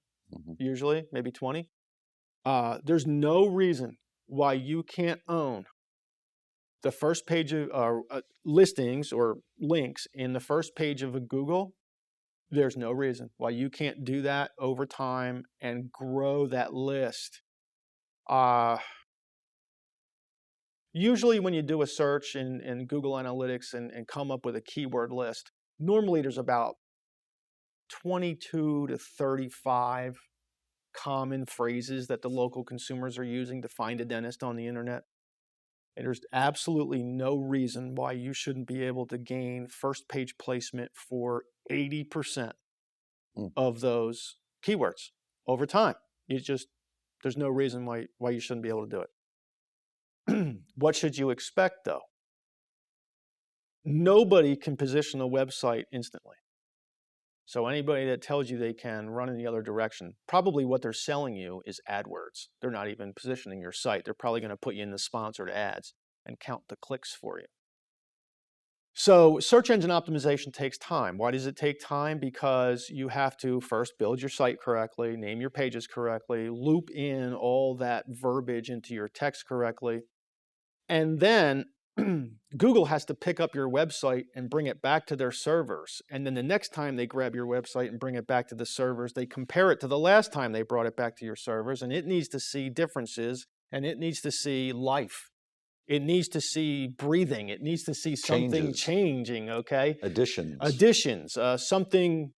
usually, maybe 20. There's no reason why you can't own the first page of listings or links in the first page of a Google. There's no reason why you can't do that over time and grow that list. Usually when you do a search in Google Analytics and come up with a keyword list, normally there's about 22 to 35 common phrases that the local consumers are using to find a dentist on the internet. And there's absolutely no reason why you shouldn't be able to gain first page placement for 80% of those keywords over time. There's no reason why you shouldn't be able to do it. What should you expect though? Nobody can position a website instantly. So anybody that tells you they can run in the other direction, probably what they're selling you is AdWords. They're not even positioning your site. They're probably going to put you in the sponsored ads and count the clicks for you. So search engine optimization takes time. Why does it take time? Because you have to first build your site correctly, name your pages correctly, loop in all that verbiage into your text correctly, and then Google has to pick up your website and bring it back to their servers. And then the next time they grab your website and bring it back to the servers, they compare it to the last time they brought it back to your servers, and it needs to see differences, and it needs to see life. It needs to see breathing. It needs to see something changing, okay? Additions, something,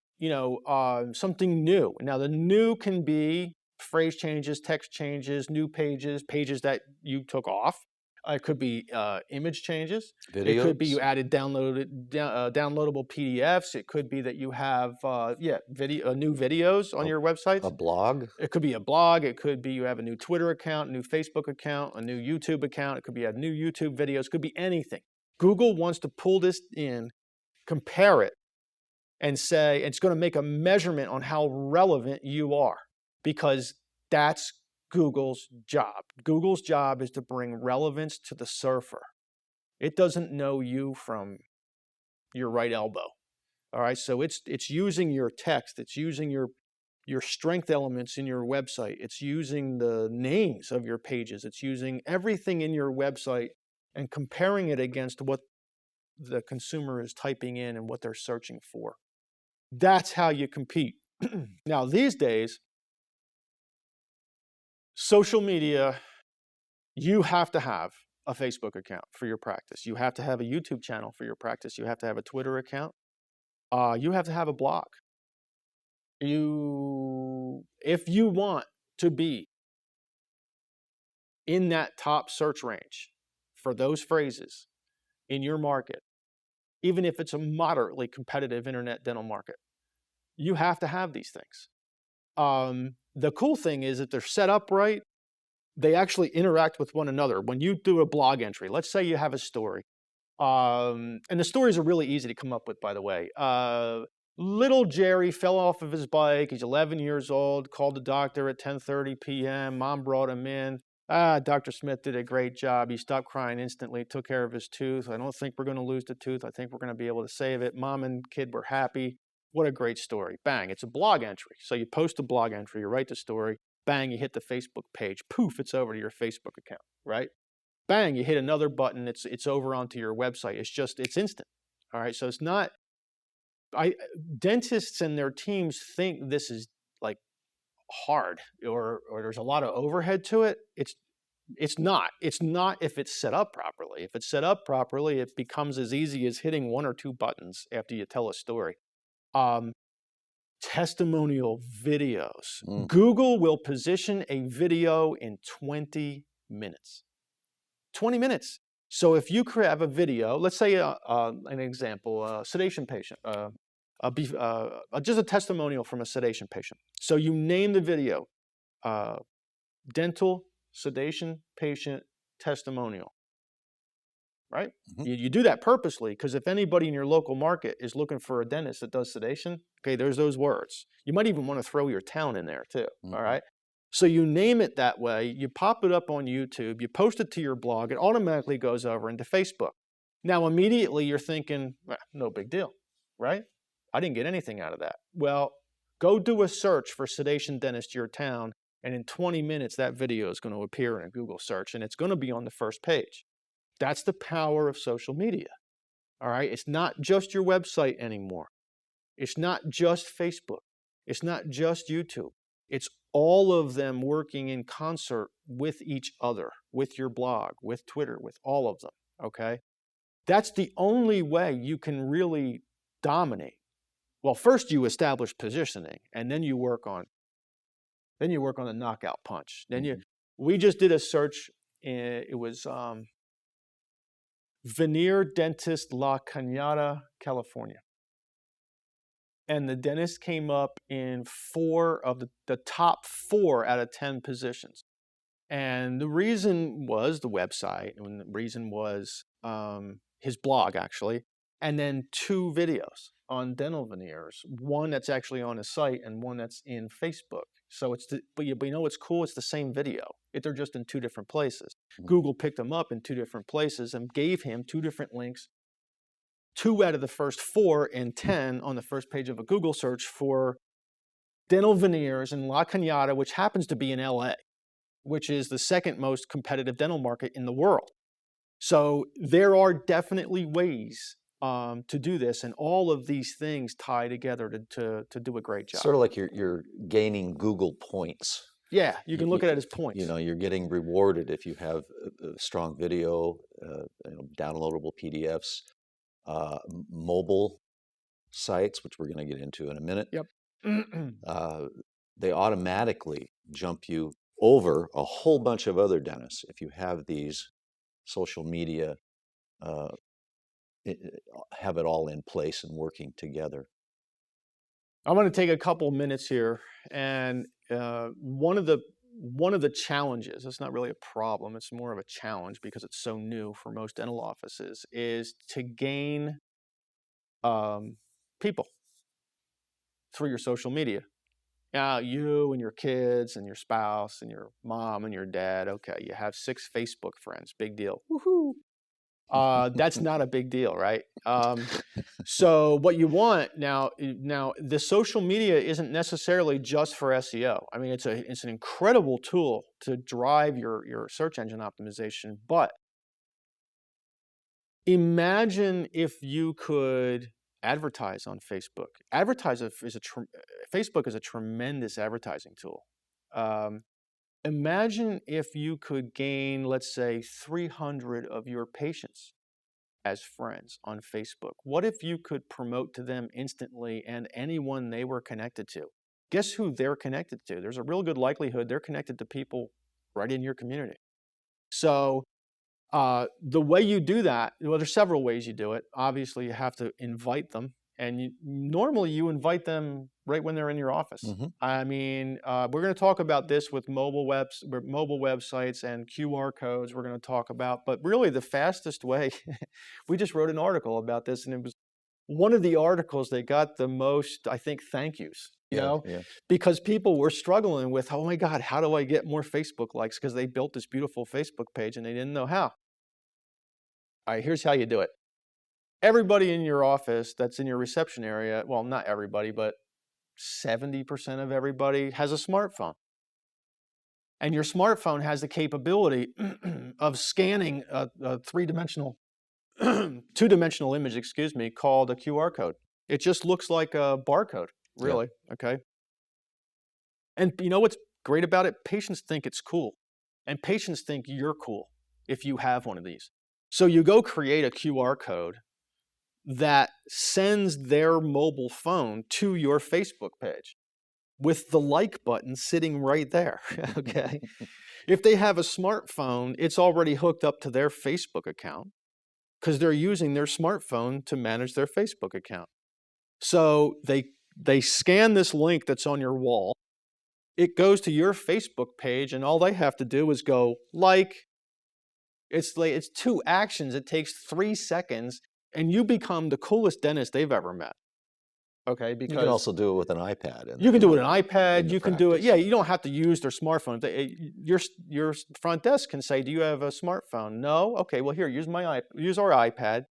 something new. Now, the new can be phrase changes, text changes, new pages, pages that you took off. It could be image changes. Videos. It could be you added downloadable PDFs. It could be that you have new videos on your website. A blog. It could be a blog. It could be you have a new Twitter account, a new Facebook account, a new YouTube account. It could be a new YouTube videos. It could be anything. Google wants to pull this in, compare it, and say it's going to make a measurement on how relevant you are, because that's Google's job. Google's job is to bring relevance to the surfer. It doesn't know you from your right elbow. All right, so it's using your text, it's using your strength elements in your website, it's using the names of your pages, it's using everything in your website and comparing it against what the consumer is typing in and what they're searching for. That's how you compete. Now, these days, social media, you have to have a Facebook account for your practice. You have to have a YouTube channel for your practice. You have to have a Twitter account. You have to have a blog. If you want to be in that top search range for those phrases in your market, even if it's a moderately competitive internet dental market, you have to have these things. The cool thing is that they're set up right. They actually interact with one another. When you do a blog entry, let's say you have a story, and the stories are really easy to come up with, by the way. Little Jerry fell off of his bike. He's 11 years old, called the doctor at 10:30 p.m. Mom brought him in. Dr. Smith did a great job. He stopped crying instantly, took care of his tooth. I don't think we're going to lose the tooth. I think we're going to be able to save it. Mom and kid were happy. What a great story. Bang, it's a blog entry. So you post a blog entry, you write the story, bang, you hit the Facebook page. Poof, it's over to your Facebook account, right? Bang, you hit another button, it's over onto your website. It's instant. All right, so it's not, dentists and their teams think this is like hard or there's a lot of overhead to it. It's not if it's set up properly. If it's set up properly, it becomes as easy as hitting one or two buttons after you tell a story. Testimonial videos. Google will position a video in 20 minutes. 20 minutes. So if you have a video, let's say an example, a sedation patient, just a testimonial from a sedation patient. So you name the video, dental sedation patient testimonial, right? You do that purposely because if anybody in your local market is looking for a dentist that does sedation, okay, there's those words. You might even want to throw your town in there too, all right? So you name it that way, you pop it up on YouTube, you post it to your blog, it automatically goes over into Facebook. Now immediately you're thinking, well, no big deal, right? I didn't get anything out of that. Well, go do a search for sedation dentist your town, and in 20 minutes that video is going to appear in a Google search, and it's going to be on the first page. That's the power of social media, all right? It's not just your website anymore. It's not just Facebook. It's not just YouTube. It's all of them working in concert with each other, with your blog, with Twitter, with all of them, okay? That's the only way you can really dominate. Well, first you establish positioning, and then you work on the knockout punch. Then we just did a search, it was Veneer Dentist La Cañada, California. And the dentist came up in 4 of the top 4 out of 10 positions. And the reason was the website, and the reason was his blog, actually. and then 2 videos on dental veneers, one that's actually on his site and one that's in Facebook. So but you know what's cool? It's the same video. They're just in 2 different places. Google picked them up in 2 different places and gave him 2 different links, 2 out of the first 4 and 10 on the first page of a Google search for dental veneers in La Cañada, which happens to be in LA, which is the second most competitive dental market in the world. So there are definitely ways to do this, and all of these things tie together to do a great job. Sort of like you're gaining Google points. Yeah, you can look at it as points. You know, you're getting rewarded if you have a strong video, downloadable PDFs, mobile sites, which we're going to get into in a minute. Yep. They automatically jump you over a whole bunch of other dentists if you have these social media, have it all in place and working together. I'm going to take a couple minutes here, and one of the challenges, it's not really a problem, it's more of a challenge because it's so new for most dental offices, is to gain people through your social media. Now, you and your kids and your spouse and your mom and your dad, okay, you have 6 Facebook friends, big deal. Woohoo! That's not a big deal, right? So what you want now, the social media isn't necessarily just for SEO. I mean, it's an incredible tool to drive your search engine optimization, but imagine if you could advertise on Facebook. Facebook is a tremendous advertising tool. Imagine if you could gain, let's say, 300 of your patients as friends on Facebook. What if you could promote to them instantly and anyone they were connected to? Guess who they're connected to? There's a real good likelihood they're connected to people right in your community. So the way you do that, well, there's several ways you do it. Obviously, you have to invite them. And normally you invite them right when they're in your office. Mm-hmm. I mean, we're going to talk about this with mobile websites and QR codes we're going to talk about. But really the fastest way, we just wrote an article about this, and it was one of the articles that got the most, I think, thank yous. You know, because people were struggling with, oh my God, how do I get more Facebook likes? Because they built this beautiful Facebook page and they didn't know how. All right, here's how you do it. Everybody in your office that's in your reception area, well, not everybody, but 70% of everybody has a smartphone. And your smartphone has the capability of scanning a three-dimensional, two-dimensional image, called a QR code. It just looks like a barcode, really, okay? And you know what's great about it? Patients think it's cool. And patients think you're cool if you have one of these. So you go create a QR code that sends their mobile phone to your Facebook page with the like button sitting right there, okay? If they have a smartphone, it's already hooked up to their Facebook account because they're using their smartphone to manage their Facebook account. So they scan this link that's on your wall. It goes to your Facebook page, and all they have to do is go like. It's 2 actions. It takes 3 seconds. And you become the coolest dentist they've ever met. Okay, because you can also do it with an iPad. You can do it with an iPad. You can do it. Yeah, you don't have to use their smartphone. Your front desk can say, "Do you have a smartphone?" No. Okay. Well, here, use our iPad.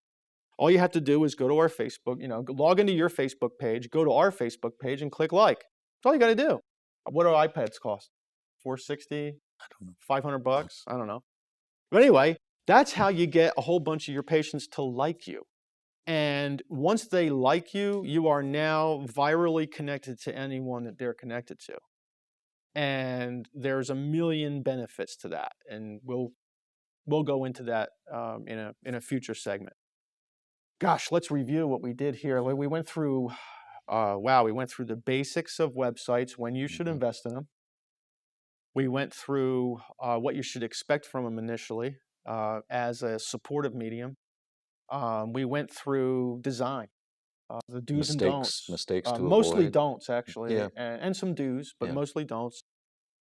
All you have to do is go to our Facebook. Log into your Facebook page. Go to our Facebook page and click like. That's all you got to do. What do iPads cost? $460? I don't know. $500? I don't know. But anyway. That's how you get a whole bunch of your patients to like you. And once they like you, you are now virally connected to anyone that they're connected to. And there's a million benefits to that. And we'll go into that in a future segment. Gosh, let's review what we did here. We went through, we went through the basics of websites, when you should invest in them. We went through what you should expect from them initially. As a supportive medium. We went through design, the do's and don'ts. Mistakes to mostly avoid. don'ts, actually, and some do's, but mostly don'ts.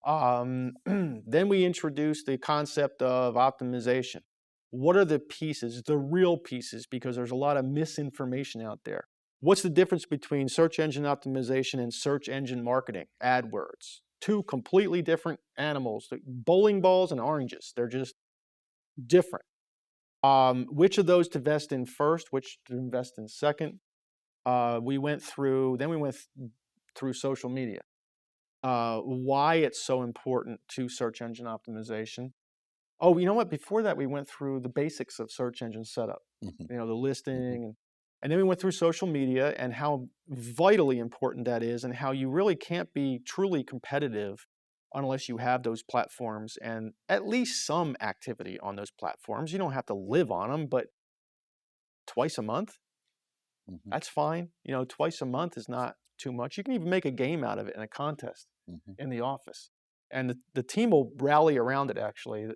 Then we introduced the concept of optimization. What are the pieces, the real pieces, because there's a lot of misinformation out there. What's the difference between search engine optimization and search engine marketing, AdWords? Two completely different animals, bowling balls and oranges. They're just different. Which of those to invest in first, which to invest in second? We went through social media. Why it's so important to search engine optimization. Oh, you know what? Before that, we went through the basics of search engine setup, Mhm. the Mhm. listing, and then we went through social media and how vitally important that is, and how you really can't be truly competitive unless you have those platforms and at least some activity on those platforms. You don't have to live on them, but twice a month, Mhm. that's fine. Twice a month is not too much. You can even make a game out of it in a contest Mhm. in the office. And the team will rally around it, actually.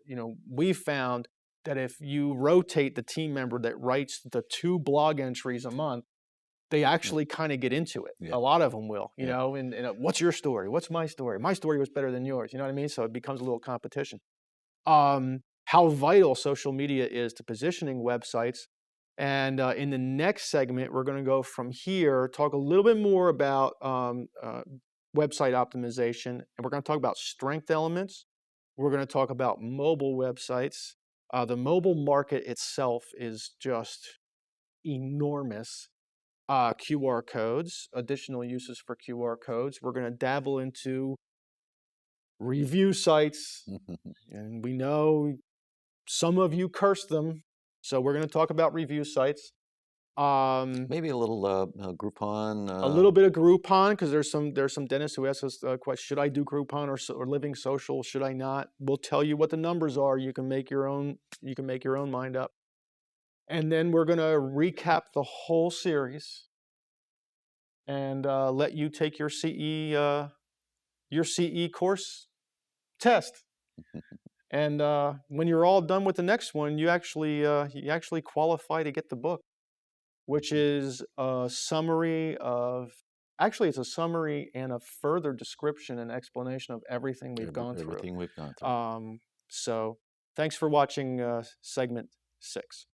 We found that if you rotate the team member that writes the 2 blog entries a month, they Yeah. actually kind of get into it. Yeah. A lot of them will, Yeah. and what's your story? What's my story? My story was better than yours. You know what I mean? So it becomes a little competition. How vital social media is to positioning websites. And in the next segment, we're going to go from here, talk a little bit more about website optimization, and we're going to talk about strength elements. We're going to talk about mobile websites. The mobile market itself is just enormous. QR codes, additional uses for QR codes. We're going to dabble into review sites, and we know some of you curse them, so we're going to talk about review sites. Maybe a little Groupon. A little bit of Groupon, because there's some dentists who ask us question: should I do Groupon or Living Social? Should I not? We'll tell you what the numbers are. You can make your own. You can make your own mind up. And then we're going to recap the whole series and let you take your CE course test. And when you're all done with the next one, you actually qualify to get the book, which is a summary of, actually, it's a summary and a further description and explanation of everything we've gone through. Everything we've gone through. So thanks for watching segment 6.